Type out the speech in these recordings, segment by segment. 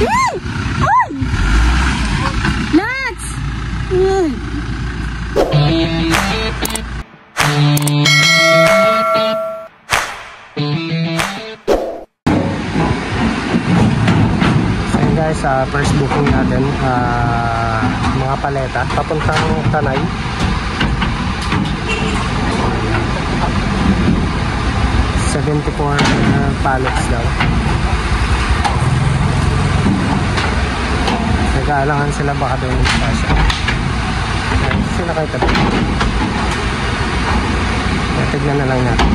On! Nuts! Guys, first booking natin, mga paleta papuntang Tanay. 74 pallets daw. Nag-aalangan sila baka daw yung spasya. Sila kayo tabi. Tignan na lang natin.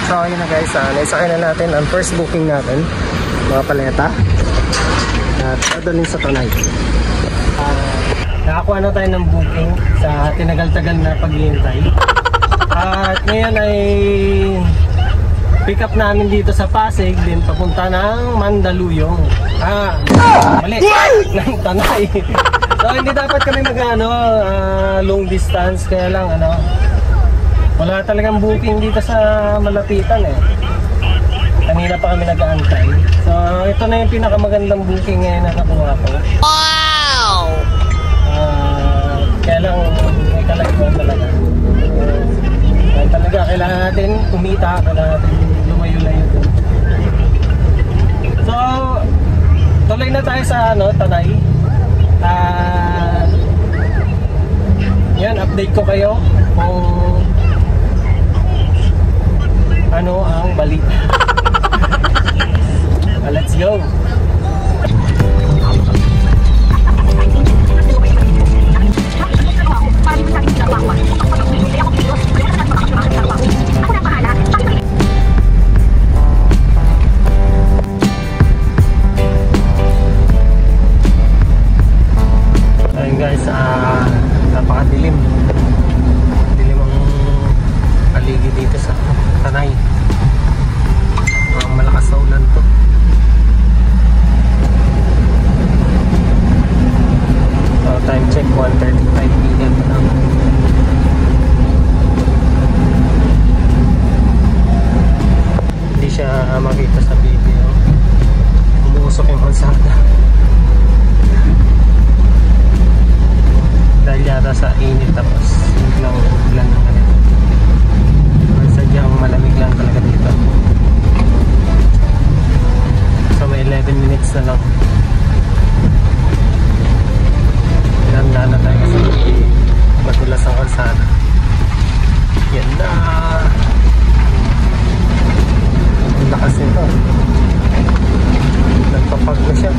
So ayun na guys, naisakay na natin ang first booking natin, mga paleta, at dadalhin sa Tanay. Nakakuha na tayo ng booking sa tinagal-tagal na paghihintay. At ngayon ay pick up namin dito sa Pasig, din papunta ng Mandaluyong. Mali, ng Tanay. So hindi dapat kami long distance, kaya lang wala talagang booking dito sa malapitan eh. Kanina pa kami nag-aantay. So ito na yung pinakamagandang booking ngayon na nakuha ko. Wow! Kaya lang may kalagyan talaga. Kailangan natin kumita, kailangan natin lumayo-layo. So tuloy na tayo sa Tanay. Yan, update ko kayo kung ano ang balik. Let's go. Ayun guys, napakadilim. Dilim ang paligid dito sa Tanay. Malakas na ulan to. So, time check 1:35 PM na lang. Hindi siya makita sa video. Umuusok yung kalsada. Dahil yata sa init tapos biglang ulan ng ganito. Sadyang malamig lang talaga dito. So may 11 minutes na lang. Ilan na tayo kasi madulas ang kalsada. Yan na. Ang lakas nito. Nagpapag na siya.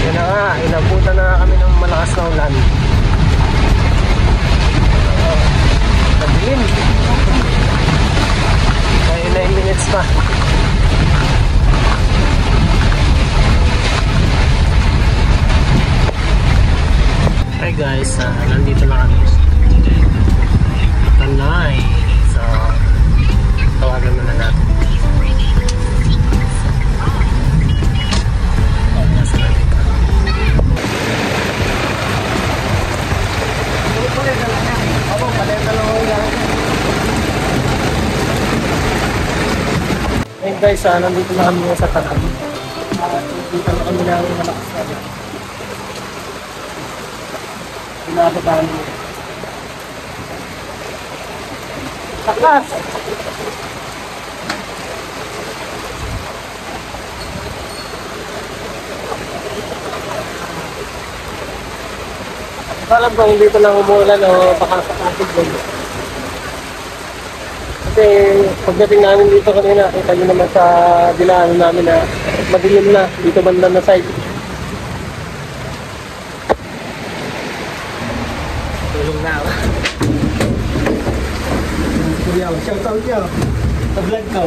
Yan na nga, inabutan na kami ng malakas na ulan. Padilim. Kaya 9 minutes pa. Hi guys, nandito na kami. Tanay. So, tawagan muna natin. Nasa natin ka. Hey guys, nandito na kami sa Tanay. Nandito na kami na malakas na dyan. Pinababaan mo. Takas! Alam ko hindi ito lang umulan o baka sa Pasig lang. Kasi pagdating namin dito kanina, kita nyo naman sa dinaanan namin na madilim na dito banda na side. Tulong na ako. Kuya, shout out nyo sa vlog ko.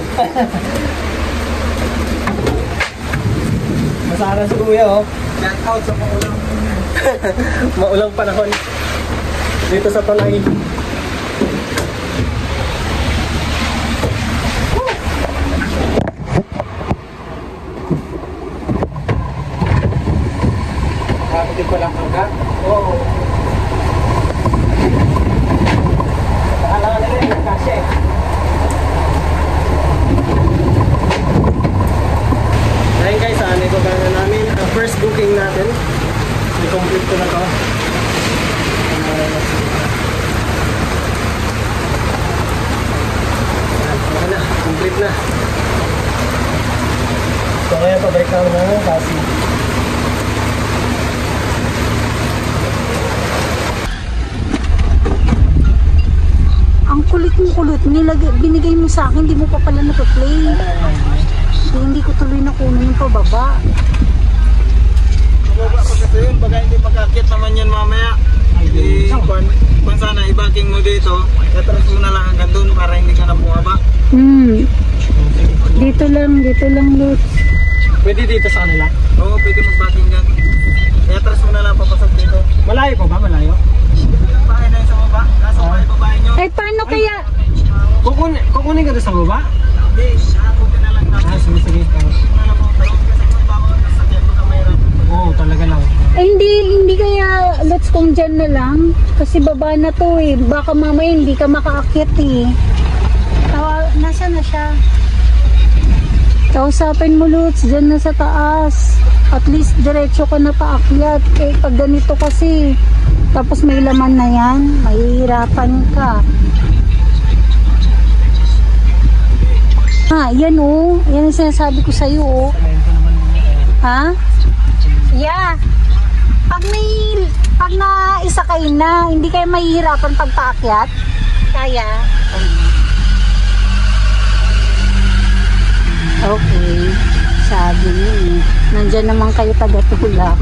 Masara si kuya, oh. Shout out sa maulang. Maulang panahon. Dito sa Tanay. Hindi ko lang hanggang. Oo. Nakalangan nila yung kasi. Ngayon guys, ito ba na namin first booking natin. I-complete ko na to. Okay na, complete na. So kaya pabalik na ng Pasig. Ang kulit mo kulot. Binigay mo sa akin, hindi mo pa pala napaplay. Hindi ko tuloy nakunin yung pababa. Mababa pa kasi yun, baga hindi magkakit naman yan mamaya. Hindi, kung sana i-backing mo dito, katras mo na lang hanggang doon para hindi ka na bumaba. Dito lang, Lutz. Pwede dito sa kanila? Oo, pwede mag-backing dyan. Katras mo na lang papasok dito. Malayo pa ba? Malayo? Bahay na yun sa baba, kaso may babae nyo. Eh, paano kaya? Kukunin ka doon sa baba? Hindi, akutin na lang natin. Sige. Kasi kung bago ka sa sakyan mo na mayroon. Oo, talaga lang. Eh, hindi kaya, Lutz, kung dyan na lang. Kasi baba na to eh. Baka mamaya hindi ka makaakyat eh. Nasa na siya? Kausapin mo, Lutz, dyan na sa taas. At least diretso ka na paakyat. Eh, pag ganito kasi, tapos may laman na yan, mahihirapan ka. Yan oh. Yan ang sinasabi ko sa'yo oh. Ha? Yeah. Pag naisa kayo na, hindi kayo mahihirapan pag paakyat? Kaya? Okay. Sabi niyo eh. Nandyan naman kayo taga-tulak.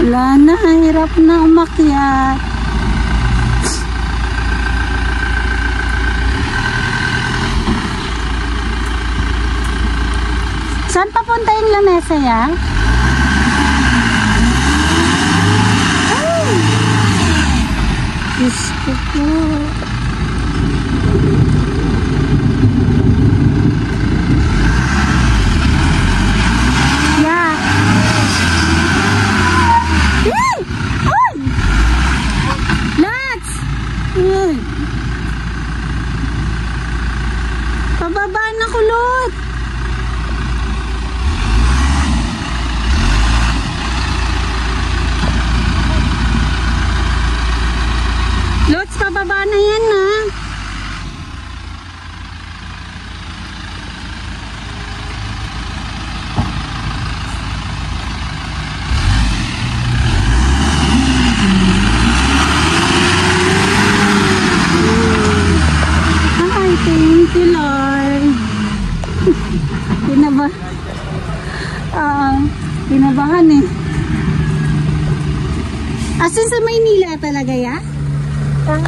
Wala na, hirap na umakyat. Saan papunta yung lamesa ya? Ay! Diyos ko po. Pababa na kulot. Lots, pababa na yan na. Thank you, Lord. Kinabahan eh. Asin sa Maynila talaga ya? Oh.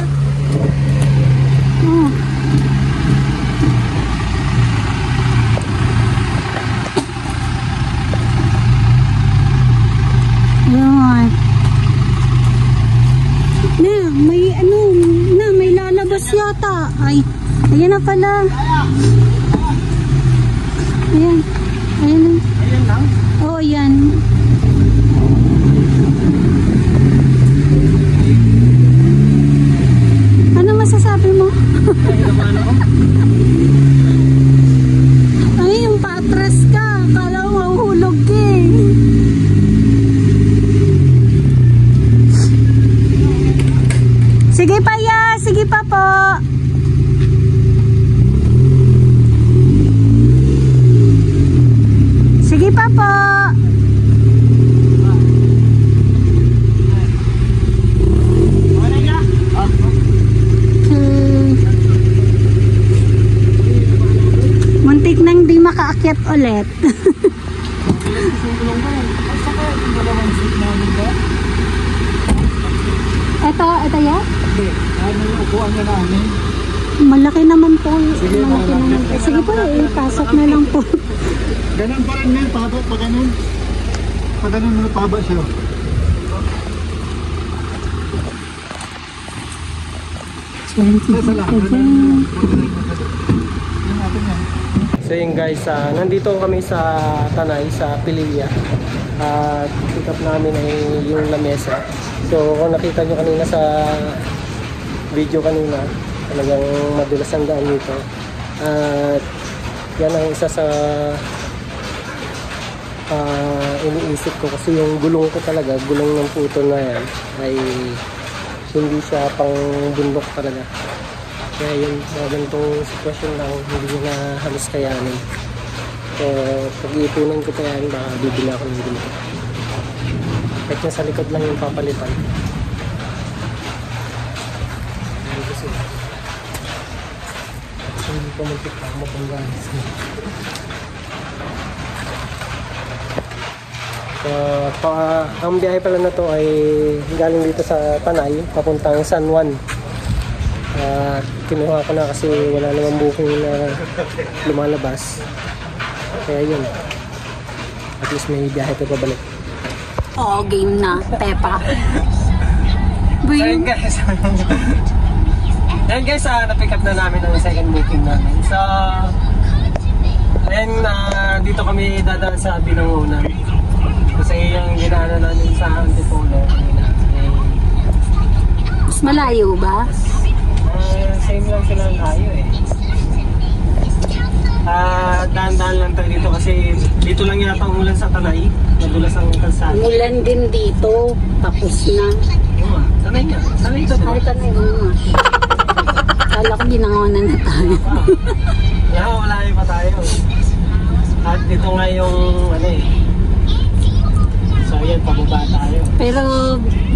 Yan. May lalabas yata. Ay, ayan na pala. Ayan. Ayan na. Ayan lang? Oo, yan. Ano masasabi mo? Ay, naman ako. Ay, yung paa aakyat ulit. Ito ya? Malaki naman po. Malaki naman po. Sige po, pasok na lang po. Ganun pa rin yan, pabot pa ganun. Pag ganun mo pabot siya. So yun guys, nandito kami sa Tanay, sa Pililla. At pick up namin ay yung lamesa. So kung nakita nyo kanina sa video kanina, talagang madulas ang daan dito. At yan ang isa sa iniisip ko kasi yung gulong ko talaga, gulong ng puto na yan ay hindi siya pang bundok talaga. Kaya yun, mga ganitong sitwasyon lang, hindi na halos kayanin. So, pag-iipunan ko pa yan, baka bibili ako ng gulong. Kahit yung sa likod lang yung papalitan. Hindi ko muntik pa mapanggahan. So, ang biyahe pala na to ay galing dito sa Tanay, papuntang San Juan. Kinuha ko na kasi wala namang booking na lumalabas. Kaya yun. At least may biyahe pa pabalik. Oo, game na. Pepa. Ayun guys. Ayun guys, na-pick up na namin ang second booking namin. So, ayun, dito kami dadaan sa Binangonan. Kasi yung ginaanan namin sa Antipolo kanina. Mas malayo ba? Same lang sila ang layo eh. Daan-daan lang tayo dito kasi dito lang yata ang ulan sa Tanay. Madulas ang kalsada. Ulan din dito. Tapos na. Oo, Tanay nga. Tanay ito. Ay, Tanay nga. Kala ko Binangonan na tayo. Wala pa tayo. At dito nga yung ano eh. So yan, pababa tayo. Pero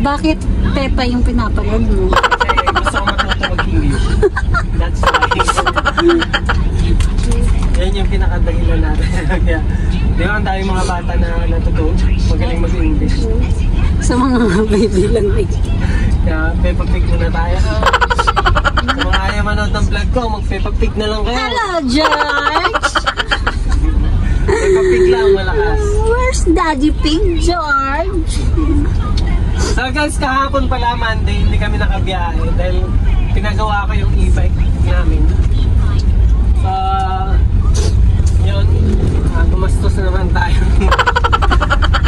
bakit Pepa yung pinapanood mo? Kasi gusto ko matuto mag-English. That's why. Yan yung pinakadahilan natin. Kaya, di ba ang dami mga bata na natuto, magaling mag-English. Sa mga baby lang eh. Kaya, Peppa Pig muna tayo. Kung mga ayaw manood ng vlog ko, mag-Peppa Pig na lang kayo. Hello, George! Peppa Pig lang, malakas. Where's Daddy Pig, George? So guys, kahapon pala Monday, hindi kami nakabiyahe dahil pinagawa ko yung e-bike namin. So, yun, gumastos na naman tayo.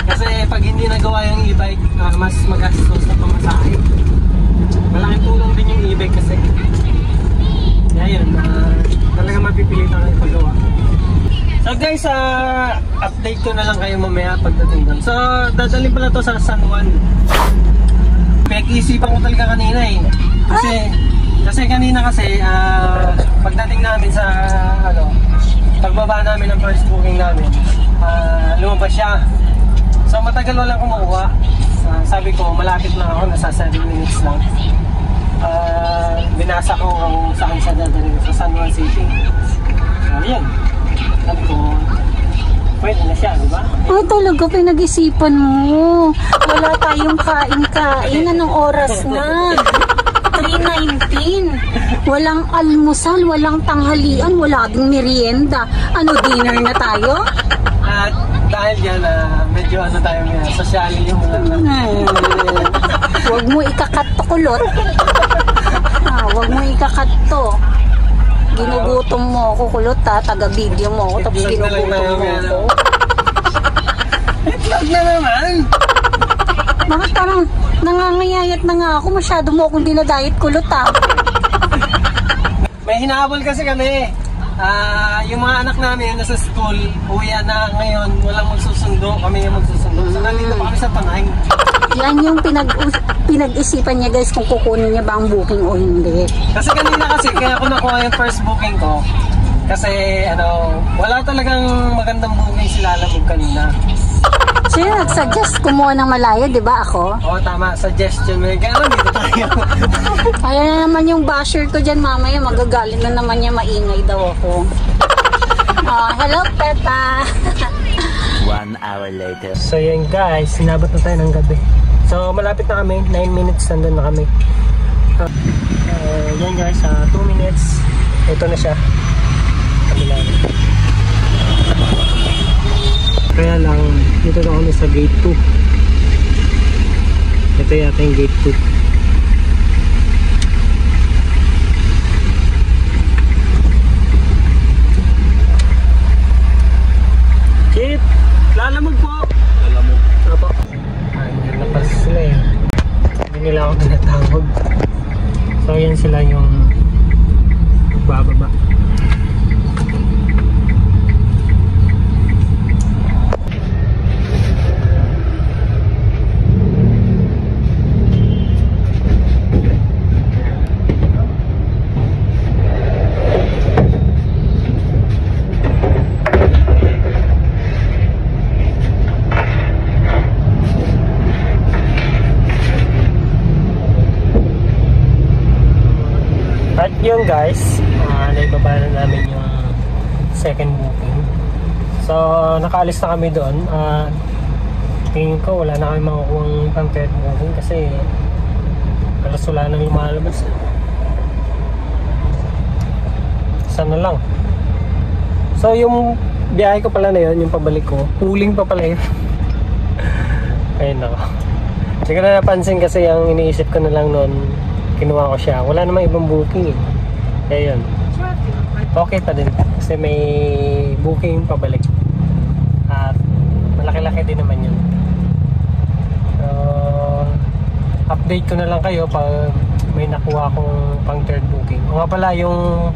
Kasi pag hindi nagawa yung e-bike, mas magastos na pamasahe. Malaking tulong din yung e-bike kasi. Kaya yun, talaga mapipilitan kayo paggawa. So guys, update ko na lang kayo mamaya pagdating doon. So, dadalhin pala to sa San Juan. Pag-isipan ko talaga kanina eh. Kasi kanina pagdating namin sa pagbaba namin ng first booking namin, lumabas siya. So matagal walang kumukuha. Sabi ko, malapit lang ako, nasa 7 minutes lang. Binasa ko kung saan siya dadalhin, sa San Juan City. So yun. Sabi ko, pwede na siya, di ba? Oh, talaga pinag-isipan mo. Wala tayong kain-kain. Anong oras na? 3:19. Walang almusal, walang tanghalian, wala ding merienda. Ano, dinner na tayo? At dahil yan, medyo tayo ngayon, sosyali yung Huwag mo ikakat to kulot. Huwag mo ikakat to. Ginugutom mo ako kulot taga-video mo ako tapos ginugutom mo ako. Vlog na naman! Bakit parang nangangayayat na nga ako, masyado mo akong dinadayet kulot May hinahabol kasi kami. Yung mga anak namin nasa school, uwi na ngayon, walang magsusundo, kami yung magsusundo. So nandito pa kami sa Tanay. Yan yung pinag-isipan niya guys kung kukunin niya ba ang booking o hindi. Kasi kanina kaya ako nakuha yung first booking ko. Kasi wala talagang magandang booking sila Lalamog kanina. So yun, nag-suggest kumuha ng Malaya, di ba ako? Oo, tama. Suggestion mo. Kaya dito tayo. Kaya na naman yung basher ko dyan mamaya, magagalit na naman niya, maingay daw ako. Oh, hello, Peppa. 1 hour later. So yun guys, sinabot na tayo ng gabi. So malapit na kami, 9 minutes nandun na kami. Yan guys, 2 minutes. Ito na siya. Kabila na. Kaya lang, dito na kami sa gate 2. Ito yata yung gate 2. Chip! Lalamog po! Lalamog. Opo. Ay, napas sila eh. Hindi nila ako tinatawag. So yan sila yung bababa. At yun guys, naibaba na namin yung second booking. So nakaalis na kami doon. Tingin ko wala na kami makukuha pang third booking kasi halos wala nang lumalabas. Sana lang. So yung biyahe ko pala na yun, yung pabalik ko, huling pa pala yun. Ayun ako. Hindi ko na napansin kasi yung iniisip ko na lang noon, kinuha ko siya. Wala namang ibang booking eh. Kaya yun. Okay pa din. Kasi may booking pabalik. At malaki-laki din naman yun. So, update ko na lang kayo pag may nakuha akong pang third booking. O nga pala, yung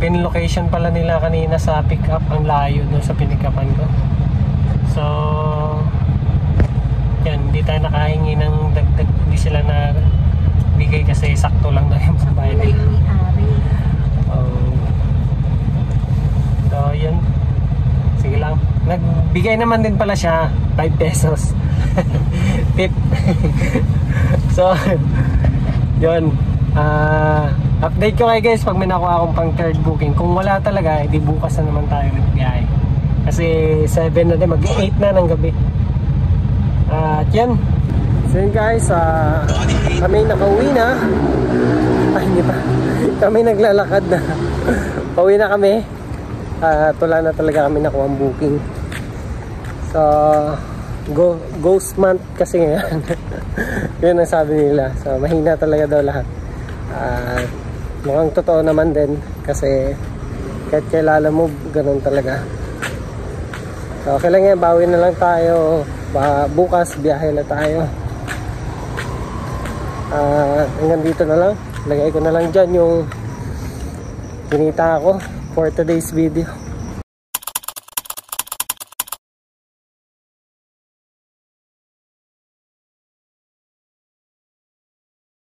pin location pala nila kanina sa pick up, ang layo doon sa pinikapan ko. So, yan. Hindi tayo nakahingi ng dagdag. Hindi sila na bigay kasi sakto lang na yung pambayad nila. So yun, sige lang. Nagbigay naman din pala siya 5 pesos tip. So yun, update ko kayo guys pag may nakuha akong pang third booking. Kung wala talaga, edi bukas na naman tayo magbiyahe kasi 7 na din, mag-8 na ng gabi. At yan. So yun guys, kami nakauwi na. Ay, hindi pa. Kami naglalakad na. Pauwi na kami. Wala na talaga kami nakuha ang booking. So, ghost month kasi ngayon. Yun ang sabi nila. So, mahina talaga daw lahat. Mukhang totoo naman din. Kasi, kahit kay Lalamove, ganun talaga. So, okay lang yan. Bawi na lang tayo. Bukas, biyahe na tayo. Hanggang dito na lang. Lagay ko na lang dyan yung kinita ko for today's video.